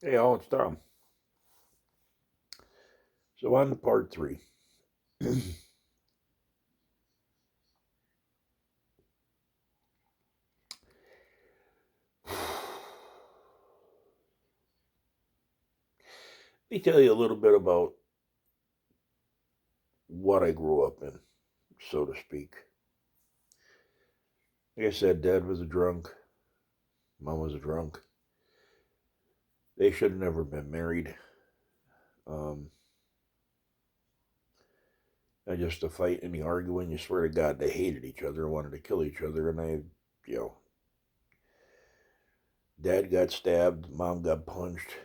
Hey, all, it's Tom. So on to part three. Let me tell you a little bit about what I grew up in, so to speak. Like I said, Dad was a drunk, Mom was a drunk. They should have never been married. Um, and just the fight and the arguing, you swear to God, they hated each other, wanted to kill each other. And you know, Dad got stabbed, Mom got punched.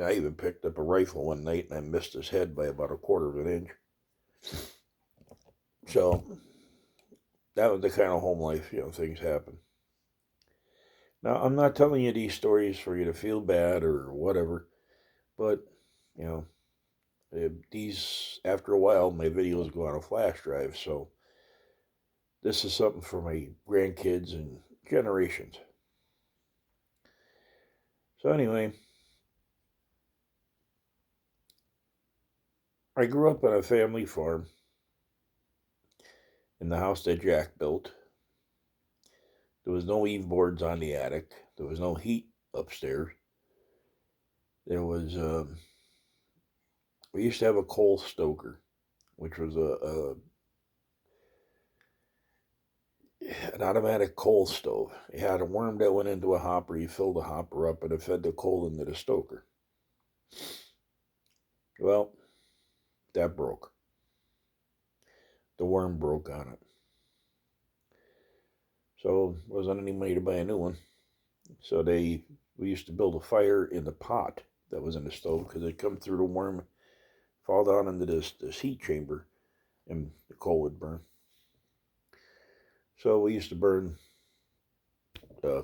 I even picked up a rifle one night and I missed his head by about a quarter of an inch. So that was the kind of home life, things happen. Now, I'm not telling you these stories for you to feel bad or whatever, but, you know, these, after a while, my videos go on a flash drive, so this is something for my grandkids and generations. So, anyway, I grew up on a family farm in the house that Jack built. There was no eave boards on the attic, there was no heat upstairs. There was, we used to have a coal stoker, which was an automatic coal stove. It had a worm that went into a hopper. You filled the hopper up and it fed the coal into the stoker. Well, that broke. The worm broke on it. So wasn't any money to buy a new one. So we used to build a fire in the pot that was in the stove because it'd come through the worm, fall down into this heat chamber, and the coal would burn. So we used to burn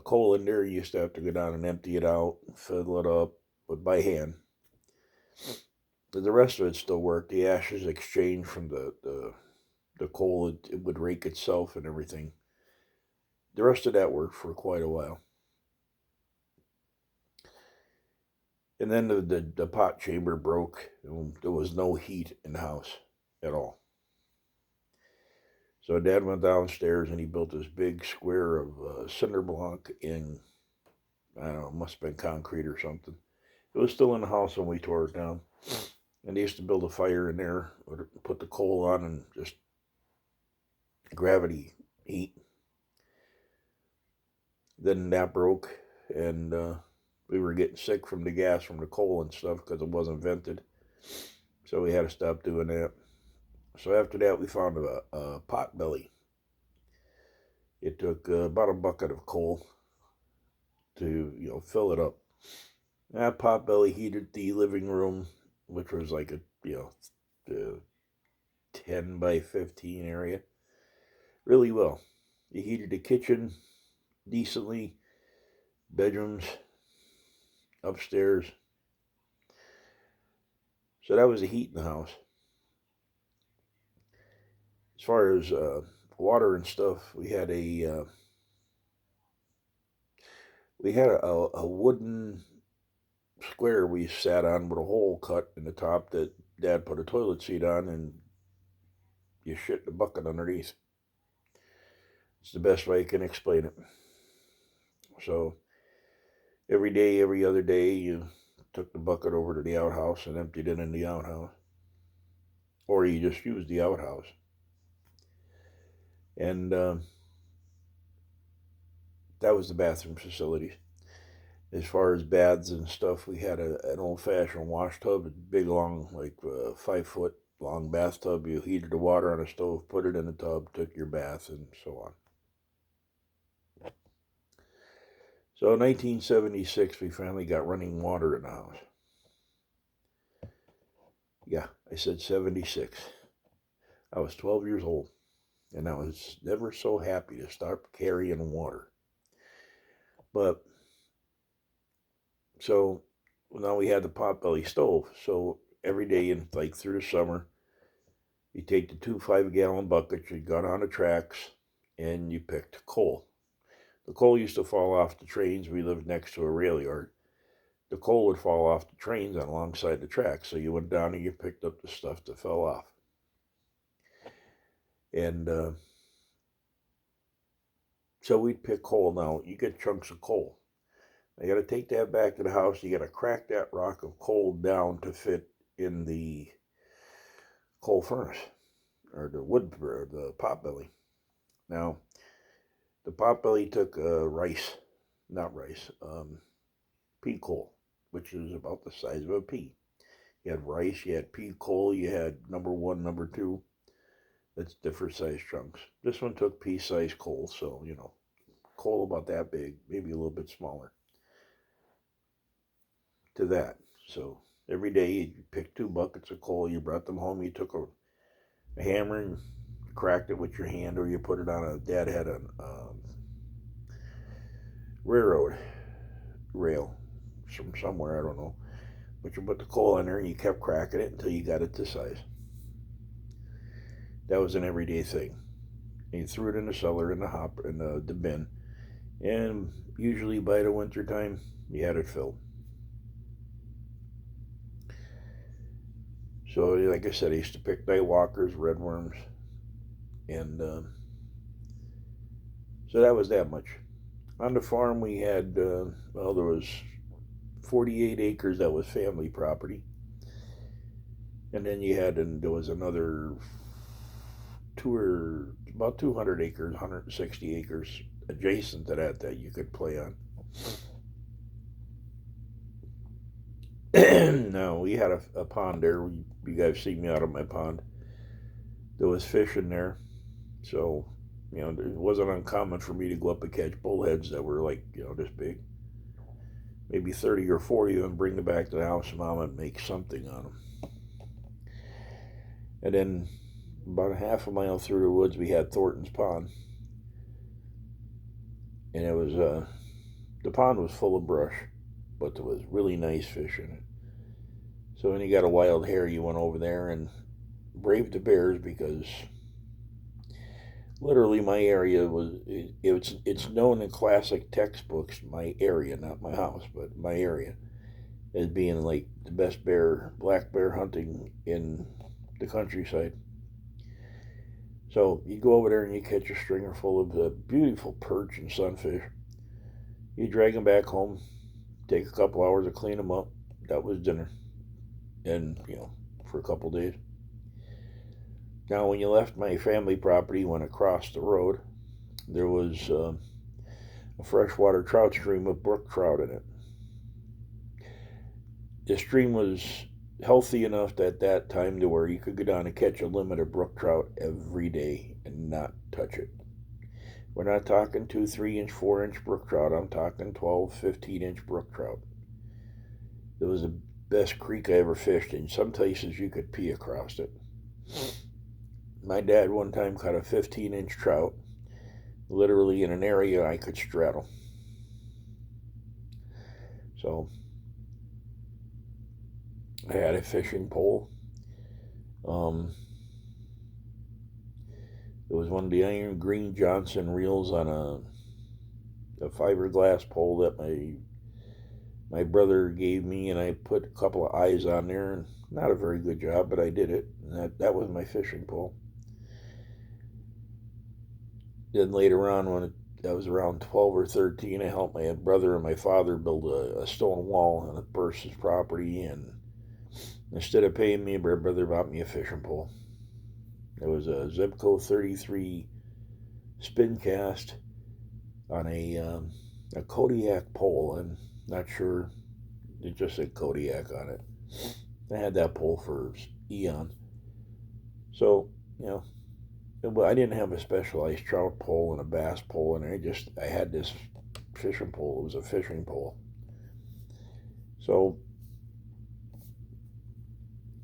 coal in there. You used to have to go down and empty it out, fill it up, but by hand. The rest of it still worked. The ashes exchanged from the coal, it would rake itself and everything. The rest of that worked for quite a while. And then the pot chamber broke, and there was no heat in the house at all. So Dad went downstairs and he built this big square of cinder block in, I don't know, it must have been concrete or something. It was still in the house when we tore it down. And they used to build a fire in there, put the coal on, and just gravity heat. Then that broke, and we were getting sick from the gas from the coal and stuff because it wasn't vented. So we had to stop doing that. So after that, we found a pot belly. It took about a bucket of coal to fill it up. That pot belly heated the living room, which was like a 10 by 15 area, really well. It heated the kitchen decently, bedrooms, upstairs. So that was the heat in the house. As far as water and stuff, we had a wooden square we sat on with a hole cut in the top that Dad put a toilet seat on, and you shit the bucket underneath. It's the best way I can explain it. So every day, every other day, you took the bucket over to the outhouse and emptied it in the outhouse, or you just used the outhouse. And that was the bathroom facilities. As far as baths and stuff, we had an old-fashioned wash tub, a big, long, like 5 foot long bathtub. You heated the water on a stove, put it in the tub, took your bath, and so on. So in 1976, we finally got running water in the house. Yeah, I said 76. I was 12 years old, and I was never so happy to start carrying water. But so now we had the potbelly stove. So every day, like through the summer, you take the 2 5-gallon buckets, you got on the tracks, and you picked coal. The coal used to fall off the trains. We lived next to a rail yard. the coal would fall off the trains on alongside the tracks. So you went down and you picked up the stuff that fell off. And so we'd pick coal. Now, you get chunks of coal. You got to take that back to the house. You got to crack that rock of coal down to fit in the coal furnace or the wood or the potbelly. Now, the potbelly took pea coal, which is about the size of a pea. You had rice, you had pea coal, you had number 1, number 2. That's different size chunks. This one took pea size coal, so, coal about that big, maybe a little bit smaller to that. So every day you picked 2 buckets of coal, you brought them home, you took a hammer and cracked it with your hand, or you put it on Dad had a railroad rail from somewhere, I don't know. But you put the coal in there and you kept cracking it until you got it to size. That was an everyday thing. And you threw it in the cellar, in the bin. And usually by the winter time, you had it filled. So, like I said, I used to pick night walkers, redworms, and so that was that much. On the farm, we had, there was 48 acres that was family property. And then there was another about 200 acres, 160 acres adjacent to that you could play on. Now, we had a pond there. You guys see me out of my pond. There was fish in there. So, it wasn't uncommon for me to go up and catch bullheads that were like, this big. Maybe 30 or 40 and bring them back to the house. Mom would make something on them. And then about a half a mile through the woods, we had Thornton's Pond. And it was, the pond was full of brush, but there was really nice fish in it. So when you got a wild hare, you went over there and braved the bears, because literally my area it's known in classic textbooks, my area, not my house, but my area, as being like the best black bear hunting in the countryside. So you go over there and you catch a stringer full of beautiful perch and sunfish. You drag them back home, take a couple hours to clean them up. That was dinner. And, for a couple days. Now, when you left my family property, went across the road, there was a freshwater trout stream with brook trout in it. The stream was healthy enough at that time to where you could go down and catch a limit of brook trout every day and not touch it. We're not talking 2, 3-inch, 4-inch brook trout. I'm talking 12, 15-inch brook trout. It was the best creek I ever fished. In some places, you could pee across it. My dad one time caught a 15-inch trout, literally in an area I could straddle. So I had a fishing pole. It was one of the Iron Green Johnson reels on a fiberglass pole that my brother gave me, and I put a couple of eyes on there, and not a very good job, but I did it. And that was my fishing pole. Then later on, when I was around 12 or 13, I helped my brother and my father build a stone wall on a person's property, and instead of paying me, my brother bought me a fishing pole. It was a Zebco 33 spin cast on a Kodiak pole. I'm not sure, it just said Kodiak on it. I had that pole for eons. So, I didn't have a specialized trout pole and a bass pole, and I had this fishing pole. It was a fishing pole. So,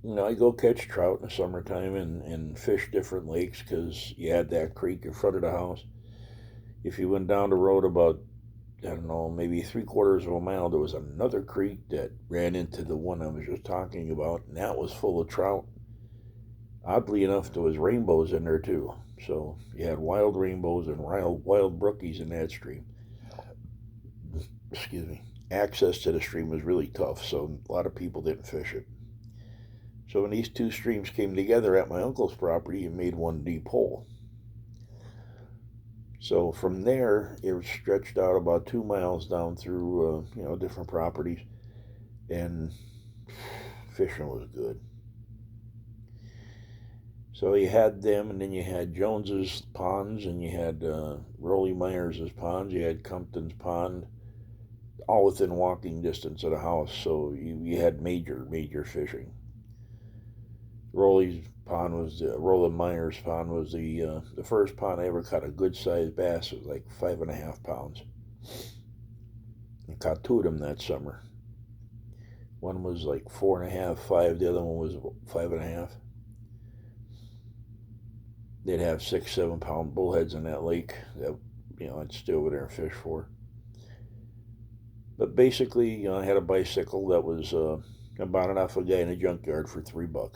I go catch trout in the summertime and fish different lakes, because you had that creek in front of the house. If you went down the road about, I don't know, maybe 3/4 of a mile, there was another creek that ran into the one I was just talking about, and that was full of trout. Oddly enough, there was rainbows in there too. So you had wild rainbows and wild brookies in that stream. Excuse me. access to the stream was really tough, so a lot of people didn't fish it. So when these two streams came together at my uncle's property, it made one deep hole. So from there, it was stretched out about 2 miles down through, different properties, and fishing was good. So you had them, and then you had Jones's ponds, and you had Rolly Myers's ponds, you had Compton's pond, all within walking distance of the house. So you had major fishing. Rolly Myers pond was the first pond I ever caught a good sized bass. It was like 5.5 pounds. I caught two of them that summer. One was like 4.5, 5. The other one was 5.5. They'd have 6, 7 pound bullheads in that lake that I'd stay over there and fish for. But basically, I had a bicycle that was about enough a guy in a junkyard for $3.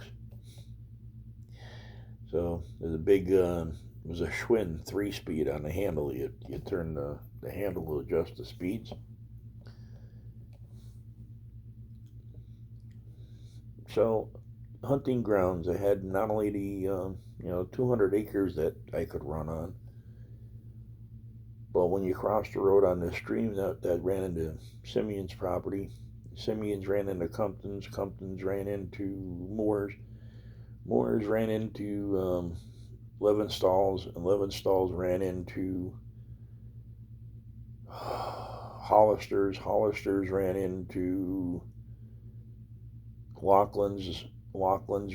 So there's a big, it was a Schwinn 3-speed on the handle. You turn the handle to adjust the speeds. So hunting grounds, I had not only the 200 acres that I could run on, but when you crossed the road on the stream that ran into Simeon's property, Simeon's ran into Compton's ran into Moore's ran into Levenstall's, and Levenstall's ran into Hollister's ran into Laughlin's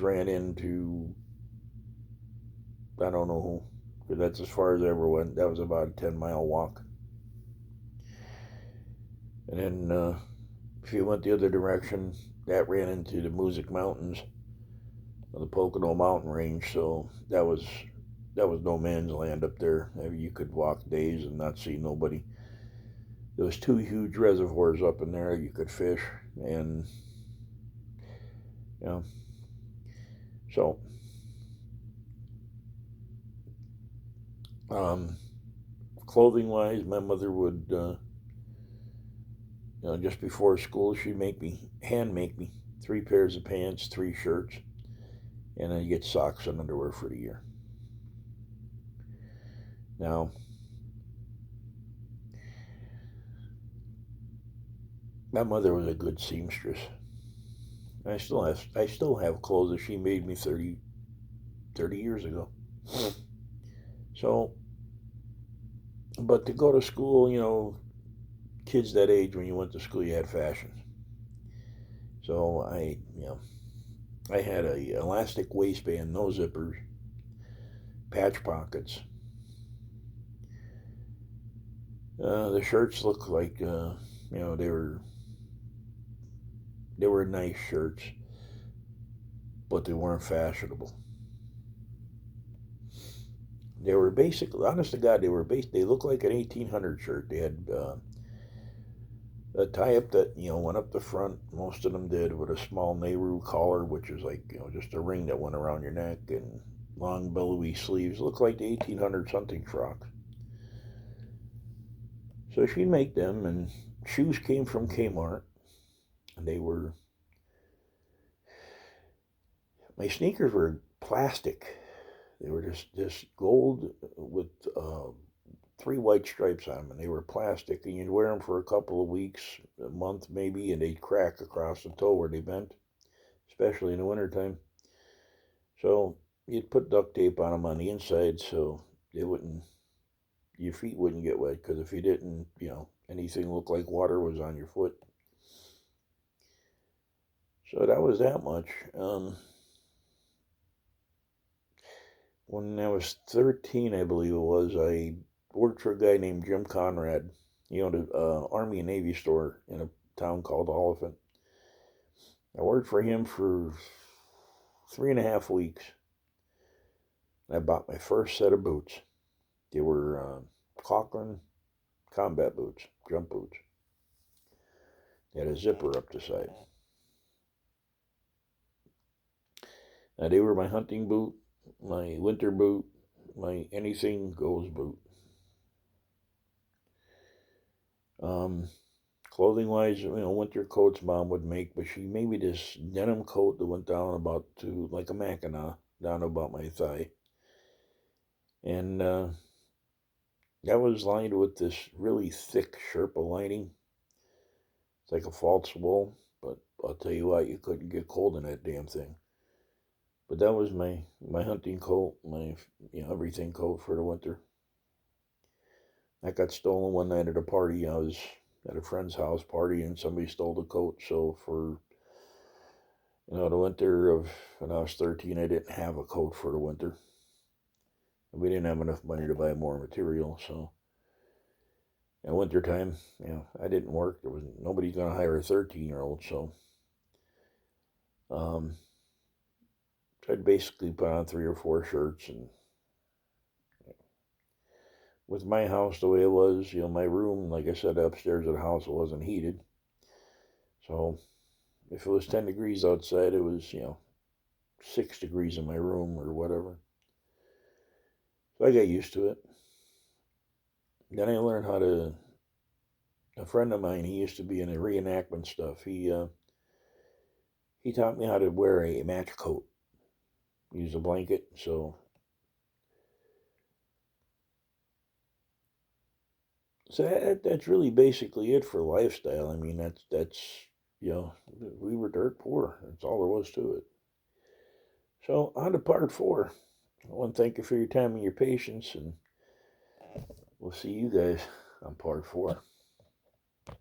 ran into, I don't know who, because that's as far as I ever went. That was about a 10-mile walk. And then if you went the other direction, that ran into the Music Mountains, the Pocono Mountain Range. So that was no man's land up there. I mean, you could walk days and not see nobody. There was 2 huge reservoirs up in there you could fish, and so clothing wise, my mother would just before school, she'd make me 3 pairs of pants, 3 shirts, and then you get socks and underwear for the year. Now, my mother was a good seamstress. I still have clothes that she made me 30 years ago. So, but to go to school, kids that age, when you went to school, you had fashion. So I had a elastic waistband, no zippers, patch pockets. The shirts looked like they were nice shirts, but they weren't fashionable. They were basically, honest to God, they looked like an 1800 shirt. They had a tie-up that went up the front. Most of them did, with a small Nehru collar, which is like just a ring that went around your neck, and long billowy sleeves. Looked like the 1800 something frocks. So she'd make them, and shoes came from Kmart, and my sneakers were plastic. They were just gold with 3 white stripes on them, and they were plastic, and you'd wear them for a couple of weeks, a month maybe, and they'd crack across the toe where they bent, especially in the wintertime. So you'd put duct tape on them on the inside so your feet wouldn't get wet, because if you didn't, anything looked like water was on your foot. So that was that much. When I was 13, I believe it was, I worked for a guy named Jim Conrad. He owned an Army and Navy store in a town called Oliphant. I worked for him for 3.5 weeks. I bought my first set of boots. They were Cochran combat boots, jump boots. They had a zipper up the side. Now, they were my hunting boot, my winter boot, my anything goes boot. Clothing-wise, winter coats Mom would make, but she made me this denim coat that went down about to like a mackinaw, down to about my thigh. And that was lined with this really thick Sherpa lining. It's like a false wool, but I'll tell you what, you couldn't get cold in that damn thing. But that was my hunting coat, my everything coat for the winter. That got stolen one night at a party. I was at a friend's house party and somebody stole the coat. So for the winter of when I was 13, I didn't have a coat for the winter. And we didn't have enough money to buy more material, so in winter time, I didn't work. There was nobody gonna hire a 13-year-old, so um, I'd basically put on 3 or 4 shirts. And with my house the way it was, my room, like I said, upstairs of the house, it wasn't heated. So if it was 10 degrees outside, it was, 6 degrees in my room or whatever. So I got used to it. Then I learned how to, a friend of mine, he used to be in the reenactment stuff. He taught me how to wear a match coat, use a blanket. So that's really basically it for lifestyle. I mean, that's we were dirt poor. That's all there was to it. So on to part 4. I want to thank you for your time and your patience, and we'll see you guys on part 4.